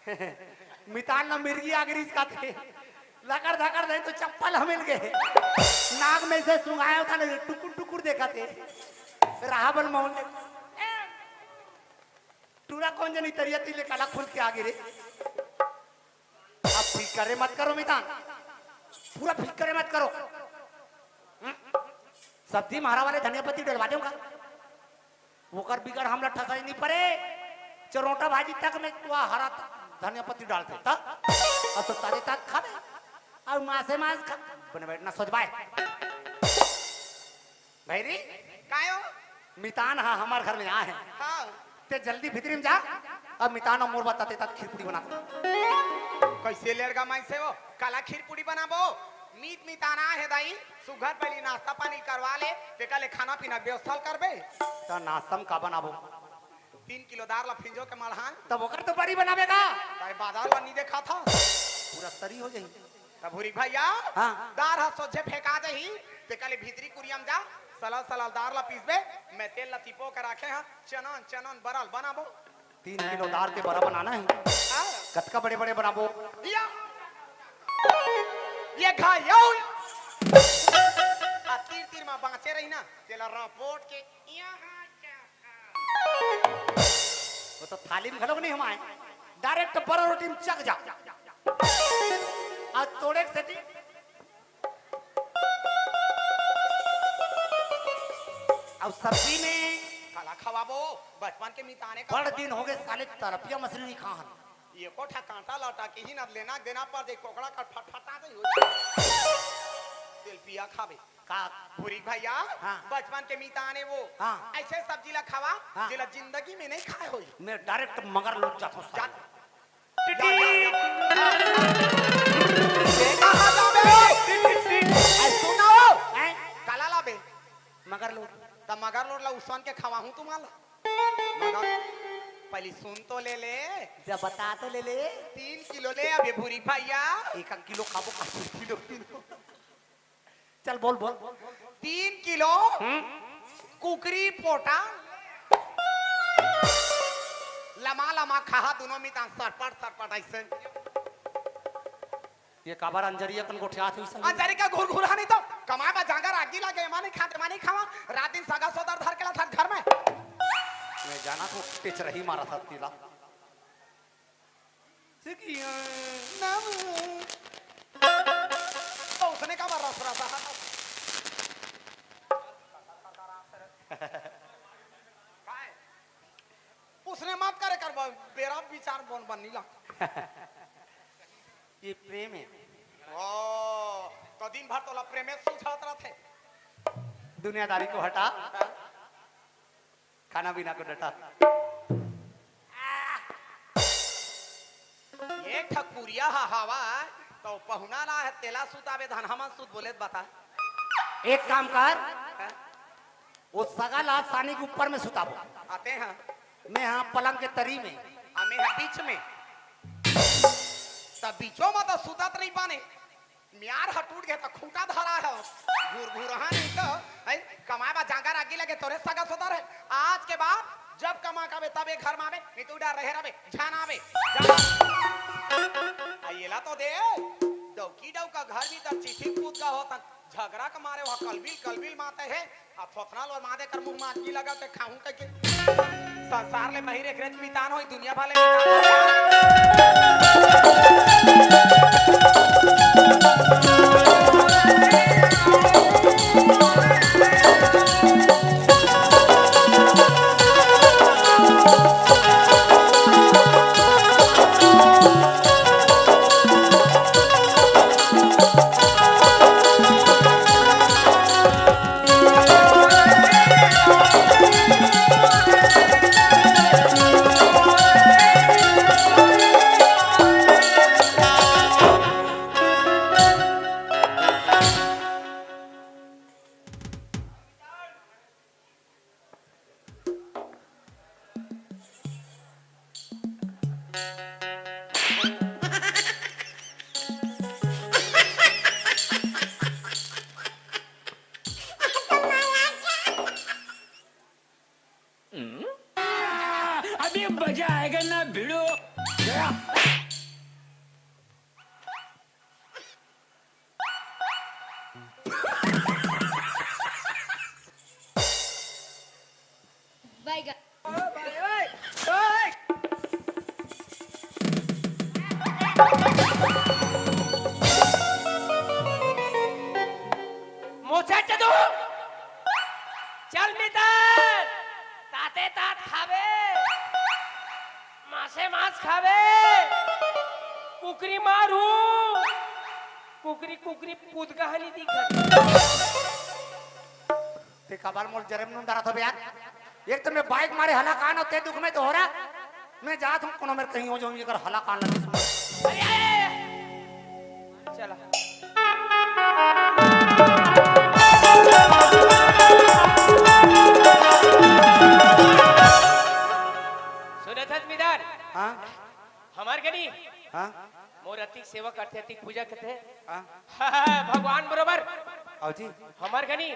मितान ना मिर्गी आगरी का थे लकड़ धकड़ दे तो चप्पल हम मिल गए नाक में से सुंघाया था ना टुकुर टुकुर देखा थे राहबल मोहन टूरा कौन जनी तरिया तिले काला खुल के आगे रे अब फिक्रे मत करो मितान पूरा फिक्रे मत करो सब्जी मारा वाले धनिया पत्ती डलवा दूंगा वो कर बिगड़ हमला ठसाई नहीं पड़े चरोटा भाजी तक में तो हरा धनिया पत्ती डालते तब अब तो ताजे तक खा दे और मासे मास खा बने बैठना सोच बाय भाई रे कायो मितान हाँ हमारे घर में आए हैं हाँ ते जल्दी भीतरी में जा अब मितान और मोर बताते तक खीर पूरी बना कैसे लेड़गा माई से वो काला खीर पूरी बनाबो मीत मिताना है दाई सुघर पहली नाश्ता पानी करवा ले ते कल खाना पीना व्यवस्था करबे तो नाश्तम का बनाबो 3 किलो दाल ला फिंजो के मलहान तब ओकर तो बड़ी बनावेगा ताई बाजार ला नहीं देखा था पूरा तरी हो जाई तब भूरी भैया हाँ दार हा सोचे फेंका दही ते कल भीतरी कुरियम जा सलाल सलाल दार ला पीसबे मैं तेल ला तिपो के रखे हां चनन चनन बरल बनाबो 3 किलो दाल के बड़ा बनाना है कतका बड़े बड़े बनाबो ये खायो आ तीर तीर में बाँचे रही ना तेला रपोट के यहाँ वो तो थाली में खड़ो नहीं हम आए डायरेक्ट बड़ा रोटी में चक जा आज तोड़े से अब सब्जी में काला खवाबो बचपन के मिताने का बड़ दिन हो गए साले तरपिया मछली नहीं खाहन ये कोठा कांटा लौटा के ही ना लेना देना पर दे कोकड़ा का फटफटा दे हो तेल पिया खावे का पूरी भैया हाँ। बचपन के मिताने वो हाँ। ऐसे सब्जी ला खावा हाँ। जिला जिंदगी में नहीं खाए होई मैं डायरेक्ट मगर लुट जाता हूँ जा सुनाओ काला लाबे मगर लुट तब मगर लोड ला उसन के खावा हूं तुम्हारा मगर पहले सुन तो ले ले जब बता तो ले ले 3 किलो ले अबे भूरी भैया 1 किलो खाबो का किलो चल बोल बोल 3 किलो कुकरी पोटा लमा लमा खा दोनों में तान सरपट सरपट ऐसे ये काबर अंजरिया कन गोठिया थी सब अंजरी का घुरघुरा नहीं तो कमाए बा जांगर आगी लगे माने खाते माने खावा रात दिन सगा सोदर धर के ला था घर में मैं जाना तो टेच रही मारा था तीला सिकिया नाम तो उसने का रस रसा उसने मत करे कर बेरा विचार बन बननी ला ये प्रेम है ओ तो दिन भर तो ला प्रेम में सुझात रहते दुनियादारी को हटा खाना पीना को डटा ये ठकुरिया हवा तो पहुना ला है तेला सुतावे धन हमन सुत बोले बता एक काम कर वो सगा लात सानी के ऊपर में सुताबो आते हैं मैं यहाँ पलंग के तरी में हमें बीच में तब बीचों में तो सुतत नहीं पाने म्यार हटूट गया तो खूंटा धरा है घूर घूरहा नहीं तो कमाए बा जांगर आगे लगे तोरे सगा सुतर है आज के बाद जब कमा का तबे घर में आवे नहीं तो डर रहे रहे जान आवे आइला तो दे डौकी डौ का घर भी तब चिट्ठी कूद का होता झगड़ा का मारे वहाँ कलबिल माते है आ थोथना और मादे कर मुंह में की लगा के खाऊं के संसार ले बहिर एक रेत मितान होई दुनिया भले अभी मजा आएगा ना भिड़ो मोछा चदू चल मितर ताते तात खावे मासे मास खावे कुकरी मारू कुकरी कुकरी पूत कहानी दिखत ते कबाल मोर जरम नु दारा तो यार एक तो मैं बाइक मारे हला कान होते दुख में तो हो रहा मैं जात हूं कोनो मेरे कहीं हो जाऊं ये कर हला कान लगे सुन अरे अरे चला सुनत हस मिदार हां हमार गनी हां मोर अतिक सेवा करते अतिक पूजा करते हां भगवान बरोबर आओ जी हमार गनी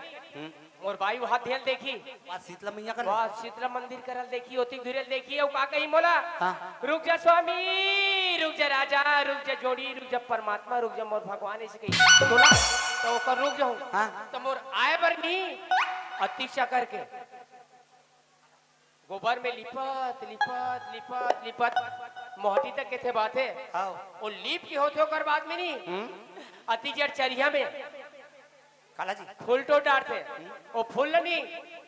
मोर बाई वहां ध्यान देखी बात शीतला मैया कर वाह शीतला मंदिर करल देखी होती धुरल देखी और का कही मोला हाँ। रुक जा स्वामी रुक जा राजा रुक जा जोड़ी रुक जा परमात्मा रुक जा मोर भगवान ऐसे कही तोला तो ओकर रुक जाऊं हाँ। तो मोर आए बर नहीं अतिशा करके गोबर में लिपत लिपत लिपत लिपत मोहटी तक के थे बात है आओ वो लीप की होते होकर बाद में नहीं अति जड़ चरिया में काला जी फूल तो डालते वो फूल नहीं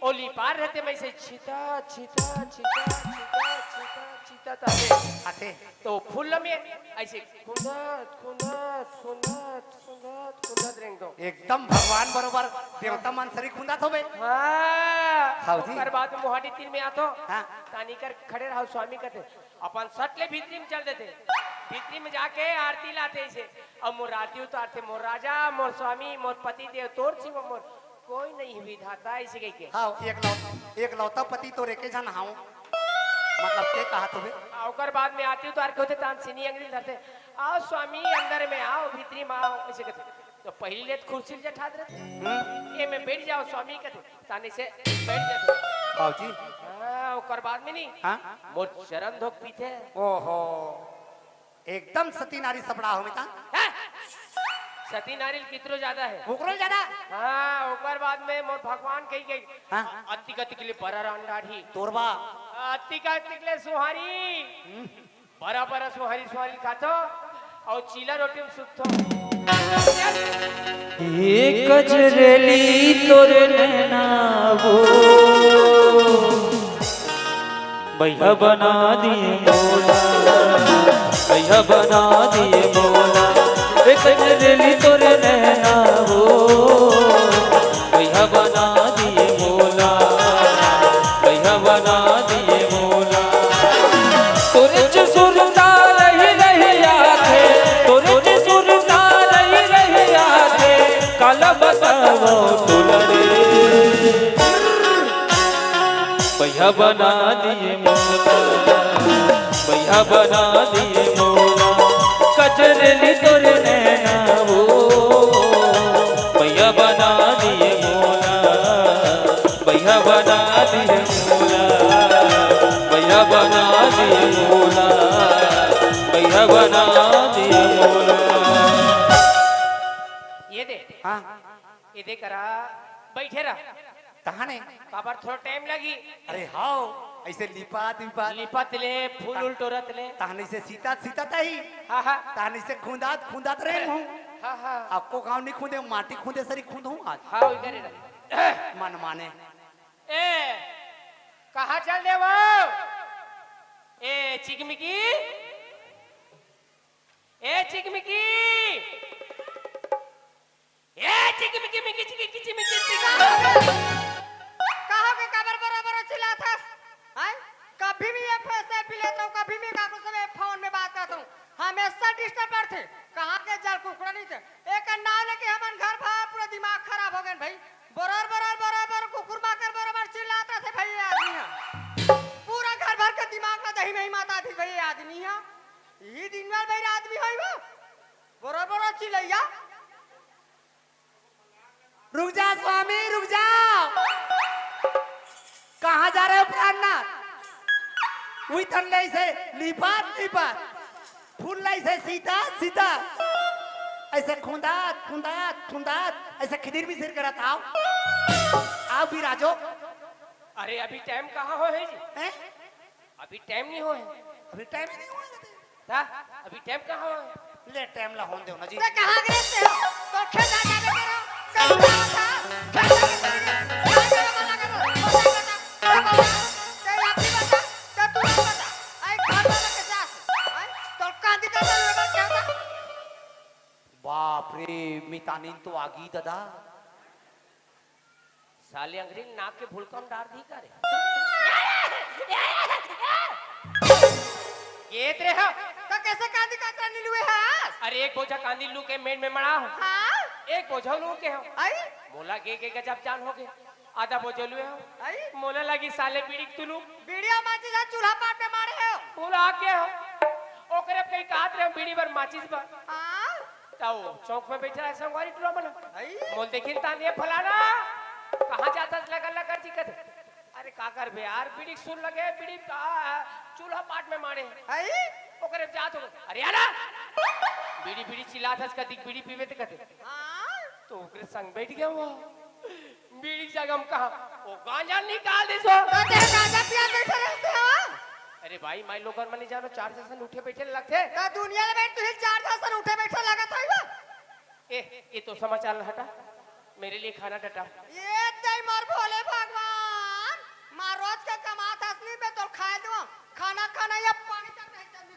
वो लिपार रहते मैं से छिता छिता छिता छिता छिता छिता ताते आते तो फूल में ऐसे खुंदत खुंदत खुंदत खुंदत खुंदत रेंग दो एकदम भगवान बरोबर देवता मन सरी खुंदा थोबे हाँ हाँ जी। ओकर बाद में मोहाटी तीन में आतो हाँ। तानी कर खड़े रहो स्वामी कहते अपन सट ले भीतरी में चल देते भीतरी में जाके आरती लाते इसे और मोर आरती उतारते मोर राजा मोर स्वामी मोर पति देव तोर सिवा मोर कोई नहीं विधाता ऐसे कह के हाँ एक लौता पति तो रेके जन हाउ मतलब के कहा तोबे ओकर बाद में आरती उतार के होते तान सीनी अंगली धरते आओ स्वामी अंदर में आओ भीतरी में आओ ऐसे कहते तो पहली लेत कुर्सी पे बैठा देते ये में बैठ जाओ स्वामी कहते ताने से बैठ जाते आओ जी हाँ ओकर बाद में नहीं हाँ मोर चरण धोक पीते ओहो एकदम सती नारी सपड़ा हो मिता हैं? सती नारियल कितरो ज्यादा है ओकरो ज्यादा हाँ ओकर बाद में मोर भगवान कही गई हाँ अति का तिकले बरा रांडाढ़ी तोरबा अति का तिकले सुहारी बरा बरा सुहारी सुहारी खातो और चीला रोटी में सुतो एक कजरली तोर नैनावो भैया बना दिए मोला भैया बना दिए मोला एक कजरली तोर नैनावो भैया बना दिए मोला भैया बना दिए मोला तोरे च सुरता रही रही आथे तोरे च सुरता रही रही आथे काला बतावो तुलरे भैया बना दिए मोला भैया बना दिए मोला कजरली तोरे नैना वो भैया बना दिए मोला भैया बना दिए मोला भैया बना दिए मोला भैया बना दिए मोला ये दे हाँ ये दे करा बैठे रहा कहाँ ने काबर थोड़ा टाइम लगी अरे हाओ ऐसे लिपा दिपा लिपत ले फूल उल टोरत ले ताहनी से सीता सीता तही हाँ हाँ ताहनी से खुंदात खुंदात रहे हूँ हाँ हाँ आपको गांव नहीं खुदे माटी खुदे सरी खुद हूँ आज हाँ इधर ही रह मन माने ए कहाँ चल दे वो ए चिकमिकी ए चिकमिकी ए चिकमिकी मिकी चिकी किची मिकी चिका कहो के कबर बराबर चिल्लात है हैं कभी भी ये पैसे पी लेता हूँ कभी भी काकू से फोन में बात करता हूँ हमेशा डिस्टर्ब करते कहाँ के जल कुकड़ा नहीं थे एक नाव लेके हमन घर भा पूरा दिमाग खराब हो गए भाई बराबर कुकुर बाकर बराबर चिल्लाते थे भाई आदमी यहाँ पूरा घर भर के दिमाग में दही में ही माता थी भाई आदमी यहाँ ये दिन में भाई आदमी है वो बराबर चिल्लैया रुक जा स्वामी रुक जाओ कहाँ जा रहे हो प्राणनाथ वही ठंडे से लिपात लिपात फूल लाई से सीता सीता ऐसे खुंदात खुंदात खुंदात ऐसे खिदिर भी सिर करत आओ भी राजो अरे अभी टाइम कहाँ हो है जी हैं अभी टाइम नहीं हो है अभी टाइम ही नहीं हुआ ता अभी टाइम कहाँ हुआ है? ले टाइम ला होन दे ना जी ते कहाँ गए थे हो तो खेत जा जाके करो कब कहाँ था कहाँ जाके करो कहाँ जाके माला करो बता ते आपकी बता ते तू बता आई घर वाला के साथ आई तो कांदी का लोगा क्या था बाप रे मितानिन तो आगी दादा साले अंग्रेज नाक के भूलकम डार दी करे ये तेरे हो तो कैसे कांदी का करनी लुए है अरे एक बोझा कांदी लू के मेड़ में मड़ा हो हाँ एक बोझा लू के हो आई मोला के गजब जान हो गए आधा बोझा लुए हो आई मोला लगी साले बीड़ी तुलू वीडियो माची जा चूल्हा पाट में मारे हो मोला आके हो ओकरे कहीं कहत रहे बीड़ी पर माचिस पर हाँ ताऊ चौक में बैठा है संगवारी टुरा मन आई मोल देखिन तान ये फलाना कहां जाता लगा लगा दिक्कत अरे का कर बे यार बीड़ी सुन लगे बीड़ी चूल्हा पाट में मारे आई ओकरे जात हो अरे यार बीड़ी बीड़ी चिल्लात हस कदी बीड़ी पीवे ते कते हाँ तो ओकरे संग बैठ गया वो बीड़ी जगम कहां ओ गांजा निकाल दे सो तो तेरे गांजा पिया बैठे रहते हो अरे भाई मैं लोगन मन जानो 4 सेशन उठे बैठे लगते तो दुनिया में बैठ तुझे 4 दस उठे बैठे लगा था ए ये तो समाचार हटा मेरे लिए खाना डटा ये तई मर भोले भगवान मां रोज के कमात असली में तो खाए दो खाना खाना या पानी तक नहीं चलनी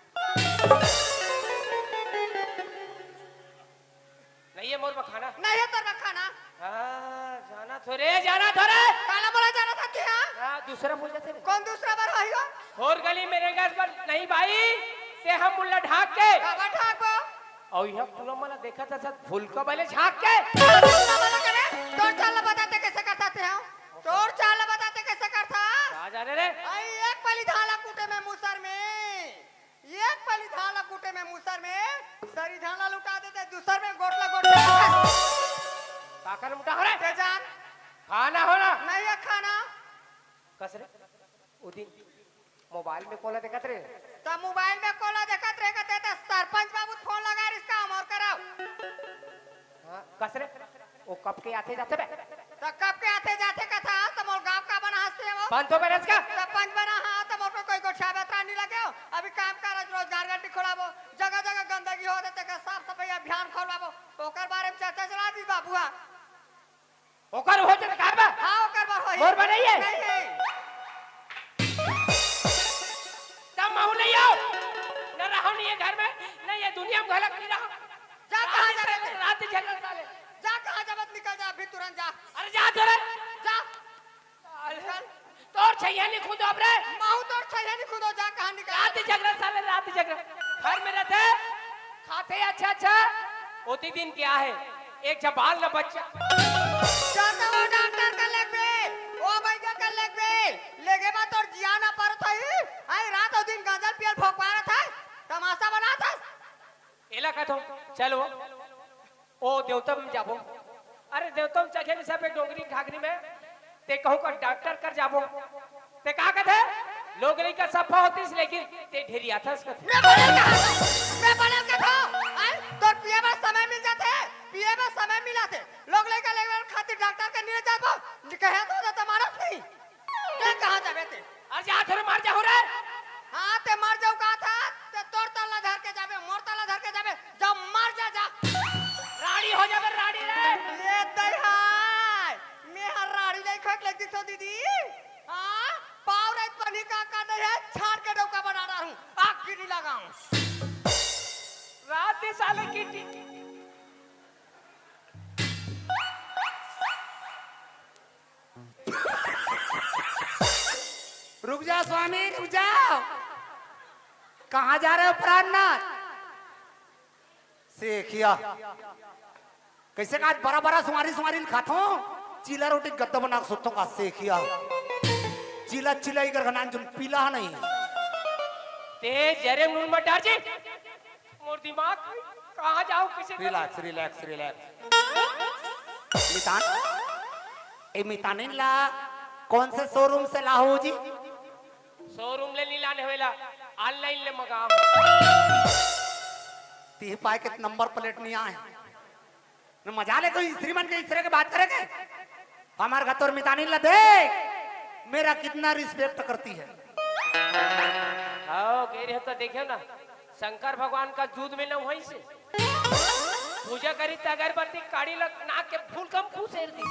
नहीं है मोर में खाना नहीं है तेरा खाना हाँ जाना थोड़े काला बोला जाना था क्या हाँ दूसरा बोल जाते रे कौन दूसरा बार आई हो और गली मेरे गैस पर नहीं भाई से हम मुल्ला ढाक के बाबा ठाको और यह तुम मला देखा था सब फूल का पहले झाँक के तोड़ चाल बताते कैसे करता थे हम तोड़ चाल बताते कैसे करता कहाँ जा रहे रे आई एक पली धाला कूटे में मुसर में एक पली धाला कूटे में मुसर में सरी धाला लुटा देते दूसर में गोटला काकर मुटा हो रे ते जान खाना हो ना नहीं है खाना कसरे उदिन मोबाइल में कोला देखत रे तो मोबाइल में कोला देखत रहे कहते तो सरपंच बाबू फोन लगा इसका हम और कराओ हाँ कसरे वो कब के आते जाते बे तो कब के आते जाते कथा तो मोर गांव का बना हंसते हो पंतो बेरस का सरपंच बना हाँ तो मोर को कोई को छाबेत्रा नहीं लगे हो अभी काम काज रोजगार गड्डी खोलाबो जगह जगह गंदगी हो देते के साफ सफाई अभियान खोलवाबो ओकर बारे में चर्चा चला दी बाबूआ ओकर हो जत कारबा हाँ ओकर बार होई मोर बनाइए नहीं है तब महू नहीं आओ न रहो नहीं ये घर में न ये दुनिया में घलक नहीं रहो जा कहाँ जा रहे थे रात झगड़ साले जा कहाँ जब निकल जा अभी तुरंत जा अरे जा थोड़े जा तोर छैया नहीं खुद अब रे माहू तोड़ छैया नहीं खुदो जा कहाँ निकल रात झगड़ा साले रात झगड़ा घर में रहते खाते अच्छा होती दिन क्या है एक जबाल न बच्चा जाता वो डॉक्टर का लग बे ओ भैया का लग बे लेगे बा तोर जिया ना पर थई आई रात और दिन गांजल पियल भोकवारा था तमाशा बना था एला का तो चलो ओ देवतम जाबो अरे देवतम चखे में सब डोंगरी घाघरी में ते कहूं का डॉक्टर कर जाबो ते का कहते लोगरी का सफा होती लेकिन ते ढेरी आथस का मैं बड़े का था आई तोर पिए में समय मिल जाते पिए में समय मिलाते लोग लेकर लेकर खातिर डॉक्टर के नहीं जाबो कहे तो तुम्हारा नहीं ते कहां जाबे ते अरे जा थोड़े मार जा हो रे हां ते मर जाऊ का था ते तोर तल्ला धर के जाबे मोर तल्ला धर के जाबे जब मर जा रानी हो जाबे रानी रे ये दई हाय मैं हर राड़ी नहीं खक लगती तो दीदी हां पाव रात पानी का नहीं है छाड़ के डोका बना रहा हूं आग गिरी लगाऊं रात दे साले की रुक जाओ स्वामी रुक जाओ कहाँ जा रहे हो प्राणनाथ सेखिया कैसे का बड़ा बड़ा सुमारी खातो चीला रोटी गद्दा बना के सोतों का सेखिया चीला चिला इगर का नाम जो पीला नहीं ते जरे मुंह में डाल जी मोर दिमाग कहाँ जाओ किसे रिलैक्स रिलैक्स रिलैक्स मितान ए मितानिन ला कौन से शोरूम से लाहो जी शोरूम ले नीला ने होएला ऑनलाइन ले मंगाओ ती पाए के नंबर प्लेट नहीं आए न मजा ले कोई श्रीमान के इस तरह की बात करेंगे हमारे घर तो मितानी ला देख मेरा कितना रिस्पेक्ट करती है आओ कह रहे हो तो देखियो ना शंकर भगवान का दूध में न वहीं से पूजा करी त अगरबत्ती काढ़ी लग नाक के फूल कम खुश है दी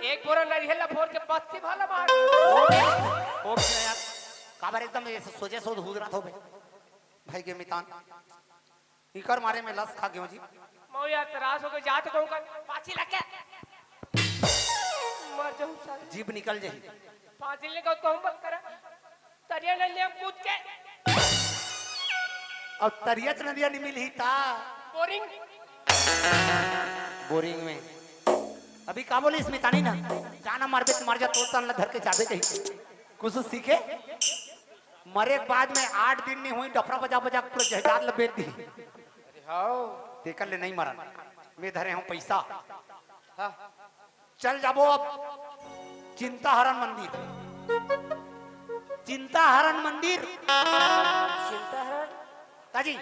एक बोरा नरियल फोड़ के बस्ती भला मार ओ यार काबर एकदम ऐसे सोचे सो हुद रहा बे भाई के मितान इकर मारे में लस खा गयो जी मो यार त्रास हो के जात कहूं का पाछी लग के मर जाऊं साले जीभ निकल जाई पाछी ले कहूं बंद कर तरिया न ले कूद के अब तरियत नदिया नहीं मिली था बोरिंग बोरिंग में अभी का बोली इसमें तानी ना जाना मार बे मार जा तो तन धर के जाबे कहीं कुछ सीखे मरे के बाद में 8 दिन नहीं हुई डफरा बजा बजा पूरा जहाज लपेट दी अरे हां तेकर ले नहीं मरन मैं धरे हूं पैसा चल जाबो अब चिंताहरण मंदिर चिंताहरण मंदिर चिंता है ताजी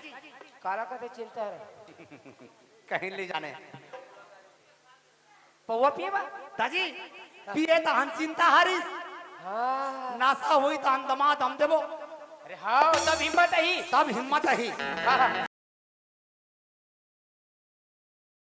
काला कहते चिंता है कहीं ले जाने पौवा पिएबा ताजी पिए तो हम चिंता हारिस हां नासा हुई तो हम दमाद हम देबो अरे हां तब हिम्मत है ही सब हिम्मत है